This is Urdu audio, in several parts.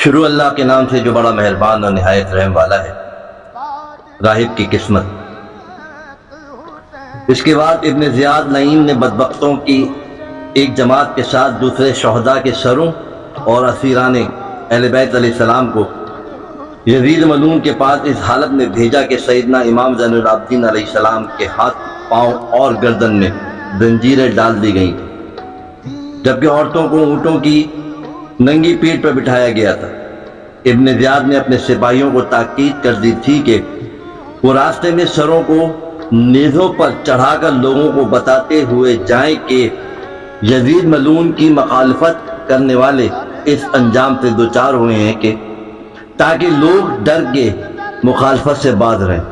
شروع اللہ کے نام سے جو بڑا مہربان اور نہایت رحم والا ہے۔ راہب کی قسمت۔ اس کے بعد ابن زیاد نعیم نے بدبختوں کی ایک جماعت کے ساتھ دوسرے شہداء کے سروں اور اسیران اہل بیت علیہ السلام کو یزید ملعون کے پاس اس حالت میں بھیجا کہ سیدنا امام زین العابدین علیہ السلام کے ہاتھ، پاؤں اور گردن میں زنجیریں ڈال دی گئیں، جبکہ عورتوں کو اونٹوں کی ننگی پیٹھ پر بٹھایا گیا تھا۔ ابن زیاد نے اپنے سپاہیوں کو تاکید کر دی تھی کہ وہ راستے میں سروں کو نیزوں پر چڑھا کر لوگوں کو بتاتے ہوئے جائیں کہ یزید ملعون کی مخالفت کرنے والے اس انجام سے دوچار ہوئے ہیں کہ تاکہ لوگ ڈر کے مخالفت سے باز رہیں۔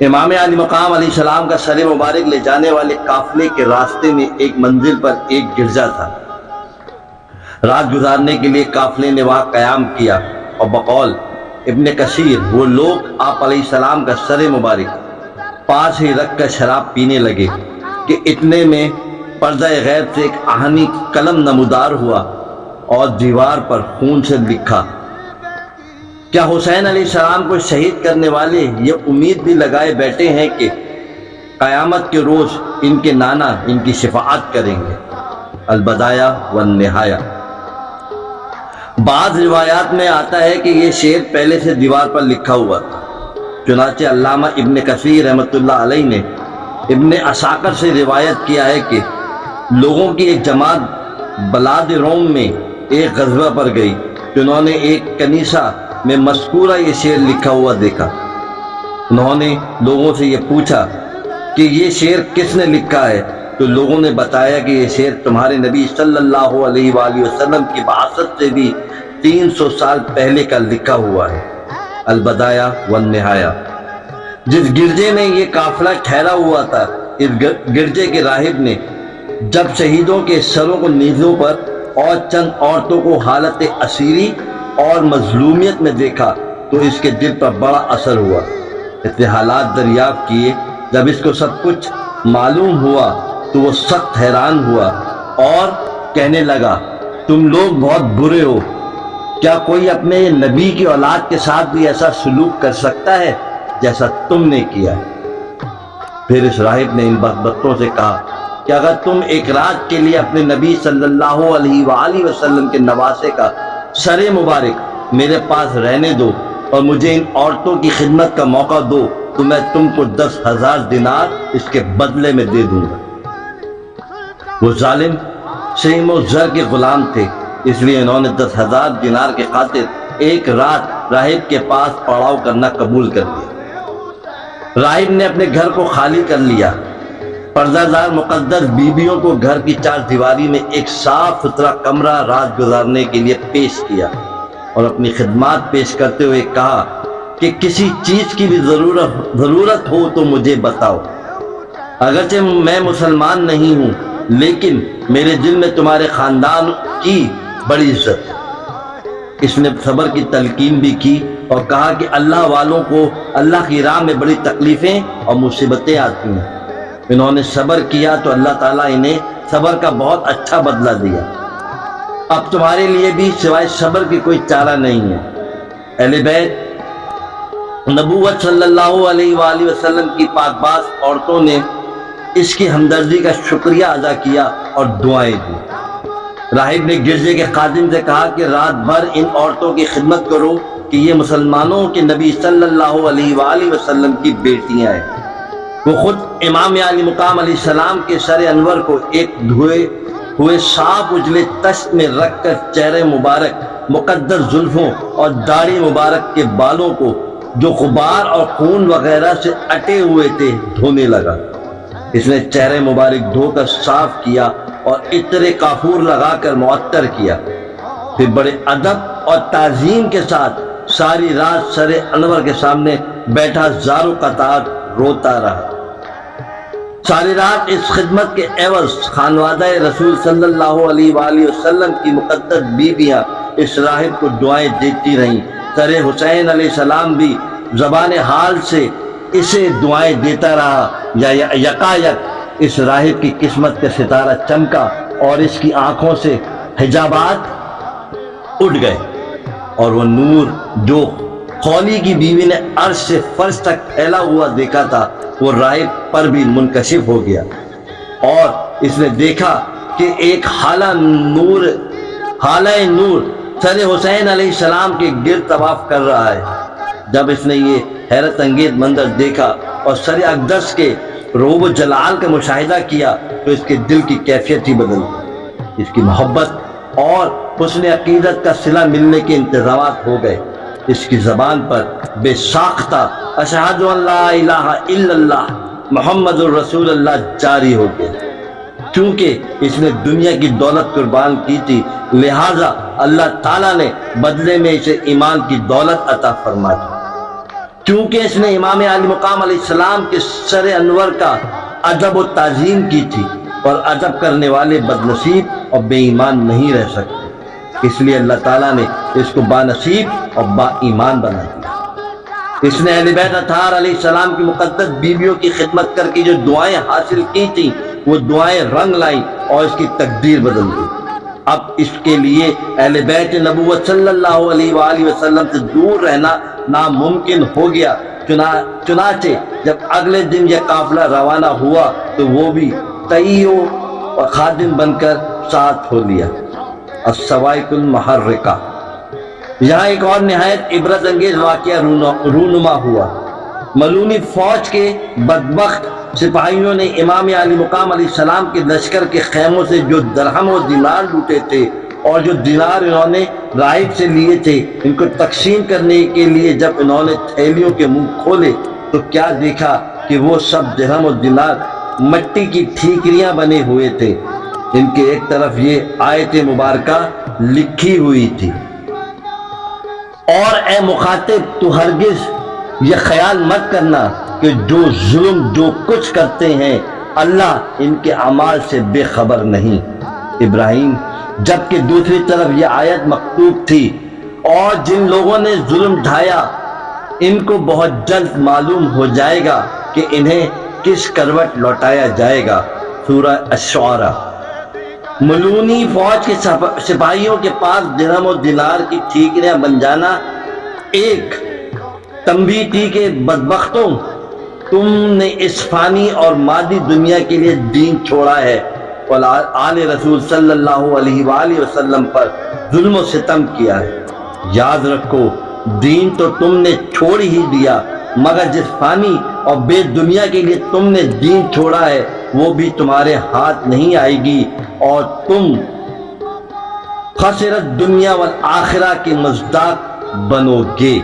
امام علی مقام علیہ السلام کا سر مبارک لے جانے والے قافلے کے راستے میں ایک منزل پر ایک گرجا تھا۔ رات گزارنے کے لیے قافلے نے وہاں قیام کیا اور بقول ابن کثیر وہ لوگ آپ علیہ السلام کا سر مبارک پاس ہی رکھ کر شراب پینے لگے کہ اتنے میں پردہ غیب سے ایک آہنی قلم نمودار ہوا اور دیوار پر خون سے لکھا، کیا حسین علیہ السلام کو شہید کرنے والے یہ امید بھی لگائے بیٹھے ہیں کہ قیامت کے روز ان کے نانا ان کی شفاعت کریں گے؟ البدایہ والنہایہ۔ بعض روایات میں آتا ہے کہ یہ شعر پہلے سے دیوار پر لکھا ہوا تھا، چنانچہ علامہ ابن کثیر رحمۃ اللہ علیہ نے ابن عساکر سے روایت کیا ہے کہ لوگوں کی ایک جماعت بلاد روم میں ایک غزوہ پر گئی، جنہوں نے ایک کنیسہ میں مذکورہ یہ شعر لکھا ہوا دیکھا۔ انہوں نے لوگوں سے یہ پوچھا کہ یہ شعر کس نے لکھا ہے، تو لوگوں نے بتایا کہ یہ شعر تمہارے نبی صلی اللہ علیہ وآلہ وسلم کی بعثت سے بھی 300 سال پہلے کا لکھا ہوا ہے۔ البدایہ والنہایہ۔ جس گرجے میں یہ قافلہ ٹھہرا ہوا تھا، اس گرجے کے راہب نے جب شہیدوں کے سروں کو نیزوں پر اور چند عورتوں کو حالت اسیری اور مظلومیت میں دیکھا تو اس کے دل پر بڑا اثر ہوا۔ اس نے حالات دریافت کیے۔ جب اس کو سب کچھ معلوم ہوا تو وہ سخت حیران ہوا اور کہنے لگا، تم لوگ بہت برے ہو، کیا کوئی اپنے نبی کی اولاد کے ساتھ بھی ایسا سلوک کر سکتا ہے جیسا تم نے کیا؟ پھر اس راہب نے ان بدبختوں سے کہا کہ اگر تم ایک رات کے لیے اپنے نبی صلی اللہ علیہ وآلہ وسلم کے نواسے کا سر مبارک میرے پاس رہنے دو اور مجھے ان عورتوں کی خدمت کا موقع دو تو میں تم کو 10,000 دینار اس کے بدلے میں دے دوں گا۔ وہ ظالم سیم و زر کے غلام تھے، اس لیے انہوں نے 10,000 دینار کے خاطر ایک رات راہب کے پاس پڑاؤ کرنا قبول کر لیا۔ راہب نے اپنے گھر کو خالی کر لیا، پردہ دار مقدس بیویوں کو گھر کی 4 دیواری میں ایک صاف ستھرا کمرہ رات گزارنے کے لیے پیش کیا اور اپنی خدمات پیش کرتے ہوئے کہا کہ کسی چیز کی بھی ضرورت ہو تو مجھے بتاؤ، اگرچہ میں مسلمان نہیں ہوں لیکن میرے دل میں تمہارے خاندان کی بڑی عزت ہے۔ اس نے صبر کی تلقین بھی کی اور کہا کہ اللہ والوں کو اللہ کی راہ میں بڑی تکلیفیں اور مصیبتیں آتی ہیں، انہوں نے صبر کیا تو اللہ تعالیٰ انہیں صبر کا بہت اچھا بدلہ دیا۔ اب تمہارے لیے بھی سوائے صبر کی کوئی چارہ نہیں ہے۔ اہل بیت نبوت صلی اللہ علیہ وآلہ وسلم کی پاک باز عورتوں نے اس کی ہمدردی کا شکریہ ادا کیا اور دعائیں دی۔ راہب نے گرجے کے خادم سے کہا کہ رات بھر ان عورتوں کی خدمت کرو کہ یہ مسلمانوں کے نبی صلی اللہ علیہ وآلہ وسلم کی بیٹیاں ہیں۔ وہ خود امام علی مقام علیہ السلام کے سر انور کو ایک دھوئے ہوئے صاف اجلے تشت میں رکھ کر چہرے مبارک، مقدس زلفوں اور داڑھی مبارک کے بالوں کو جو غبار اور خون وغیرہ سے اٹے ہوئے تھے دھونے لگا۔ اس نے چہرے مبارک دھو کر صاف کیا اور عطر کافور لگا کر معطر کیا، پھر بڑے ادب اور تعظیم کے ساتھ ساری رات سر انور کے سامنے بیٹھا زارو قطار روتا رہا۔ ساری رات اس خدمت کے عوض خانوادہ رسول صلی اللہ علیہ وآلہ وسلم کی مقدس بیویاں اس راہب کو دعائیں دیتی رہیں۔ سر حسین علیہ السلام بھی زبان حال سے اسے دعائیں دیتا رہا۔ یکایک اس راہب کی قسمت کا ستارہ چمکا اور اس کی آنکھوں سے حجابات اٹھ گئے۔ اور وہ نور جو خولی کی بیوی نے عرش سے فرش تک پھیلا ہوا دیکھا تھا وہ راہب پر بھی منکشف ہو گیا، اور اس نے دیکھا کہ ایک حالہ نور سر حسین علیہ السلام کے گرد طواف کر رہا ہے۔ جب اس نے یہ حیرت انگیز منظر دیکھا اور سر اقدس کے روب و جلال کا مشاہدہ کیا تو اس کے دل کی کیفیت ہی بدل گئی، اس کی محبت اور حسن عقیدت کا صلہ ملنے کے انتظامات ہو گئے۔ اس کی زبان پر بے ساختہ اشہد ان لا الہ الا اللہ محمد الرسول اللہ جاری ہو گیا۔ چونکہ اس نے دنیا کی دولت قربان کی تھی، لہٰذا اللہ تعالیٰ نے بدلے میں اسے ایمان کی دولت عطا فرما دی۔ چونکہ اس نے امام علی مقام علیہ السلام کے سر انور کا ادب و تعظیم کی تھی، اور ادب کرنے والے بد نصیب اور بے ایمان نہیں رہ سکتے، اس لیے اللہ تعالیٰ نے اس کو با نصیب اور با ایمان بنا دیا۔ اس نے اہل بیت اطہار علیہ السلام کی مقدس بیویوں کی خدمت کر کے جو دعائیں حاصل کی تھیں وہ دعائیں رنگ لائیں اور اس کی تقدیر بدل گئی۔ اب اس کے لیے اہل بیت نبوت صلی اللہ علیہ وآلہ وسلم سے دور رہنا ناممکن ہو گیا۔ چنانچہ جب اگلے دن یہ قافلہ روانہ ہوا تو وہ بھی تئیو اور خادم بن کر ساتھ ہو لیا۔ الصواعق المحرکہ، یہاں ایک اور نہایت عبرت انگیز واقعہ رونما ہوا۔ ملونی فوج کے بدبخت سپاہیوں نے امام علی مقام علیہ السلام کے لشکر کے خیموں سے جو درہم و دینار لوٹے تھے اور جو دینار انہوں نے راہب سے لیے تھے، ان کو تقسیم کرنے کے لیے جب انہوں نے تھیلیوں کے منہ کھولے تو کیا دیکھا کہ وہ سب درہم و دینار مٹی کی ٹھیکریاں بنے ہوئے تھے۔ ان کے ایک طرف یہ آیت مبارکہ لکھی ہوئی تھی: اور اے مخاطب، تو ہرگز یہ خیال مت کرنا کہ جو ظلم جو کچھ کرتے ہیں اللہ ان کے اعمال سے بے خبر نہیں۔ ابراہیم، جبکہ دوسری طرف یہ آیت مکتوب تھی: اور جن لوگوں نے ظلم ڈھایا ان کو بہت جلد معلوم ہو جائے گا کہ انہیں کس کروٹ لوٹایا جائے گا۔ سورہ الشعراء۔ ملونی فوج کے سپاہیوں کے پاس درہم و دینار کی ٹھیکریاں بن جانا ایک تنبیہ تھی کہ بدبختوں، تم نے اس فانی اور مادی دنیا کے لیے دین چھوڑا ہے اور آل رسول صلی اللہ علیہ وآلہ وسلم پر ظلم و ستم کیا ہے۔ یاد رکھو، دین تو تم نے چھوڑ ہی دیا، مگر جس فانی اور بے دنیا کے لیے تم نے دین چھوڑا ہے وہ بھی تمہارے ہاتھ نہیں آئے گی، اور تم خسرت دنیا والآخرہ کے مزداق بنو گے۔